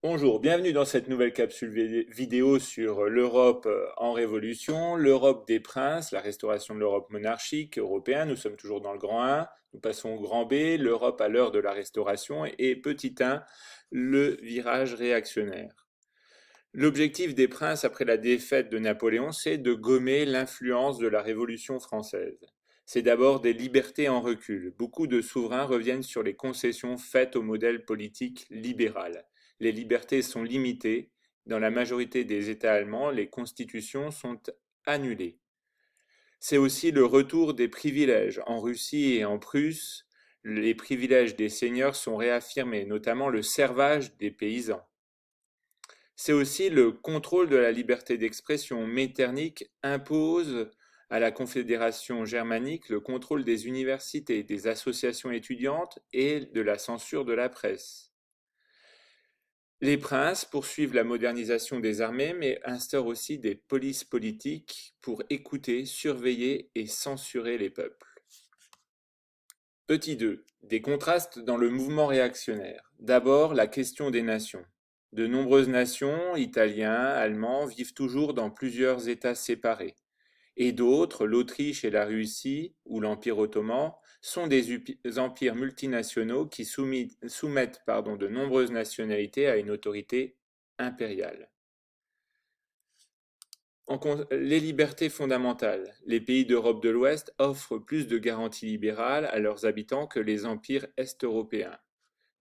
Bonjour, bienvenue dans cette nouvelle capsule vidéo sur l'Europe en révolution, l'Europe des princes, la restauration de l'Europe monarchique européenne. Nous sommes toujours dans le grand 1, nous passons au grand B, l'Europe à l'heure de la restauration et petit 1, le virage réactionnaire. L'objectif des princes après la défaite de Napoléon, c'est de gommer l'influence de la Révolution française. C'est d'abord des libertés en recul. Beaucoup de souverains reviennent sur les concessions faites au modèle politique libéral. Les libertés sont limitées. Dans la majorité des États allemands, les constitutions sont annulées. C'est aussi le retour des privilèges. En Russie et en Prusse, les privilèges des seigneurs sont réaffirmés, notamment le servage des paysans. C'est aussi le contrôle de la liberté d'expression. Metternich impose à la Confédération germanique le contrôle des universités, des associations étudiantes et de la censure de la presse. Les princes poursuivent la modernisation des armées, mais instaurent aussi des polices politiques pour écouter, surveiller et censurer les peuples. Petit 2. Des contrastes dans le mouvement réactionnaire. D'abord, la question des nations. De nombreuses nations, Italiens, Allemands, vivent toujours dans plusieurs États séparés. Et d'autres, l'Autriche et la Russie, ou l'Empire ottoman, sont des empires multinationaux qui soumettent de nombreuses nationalités à une autorité impériale. Les libertés fondamentales. Les pays d'Europe de l'Ouest offrent plus de garanties libérales à leurs habitants que les empires est-européens.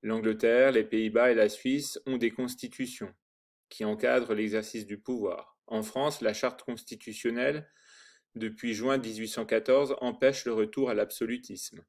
L'Angleterre, les Pays-Bas et la Suisse ont des constitutions qui encadrent l'exercice du pouvoir. En France, la charte constitutionnelle, depuis juin 1814, empêche le retour à l'absolutisme.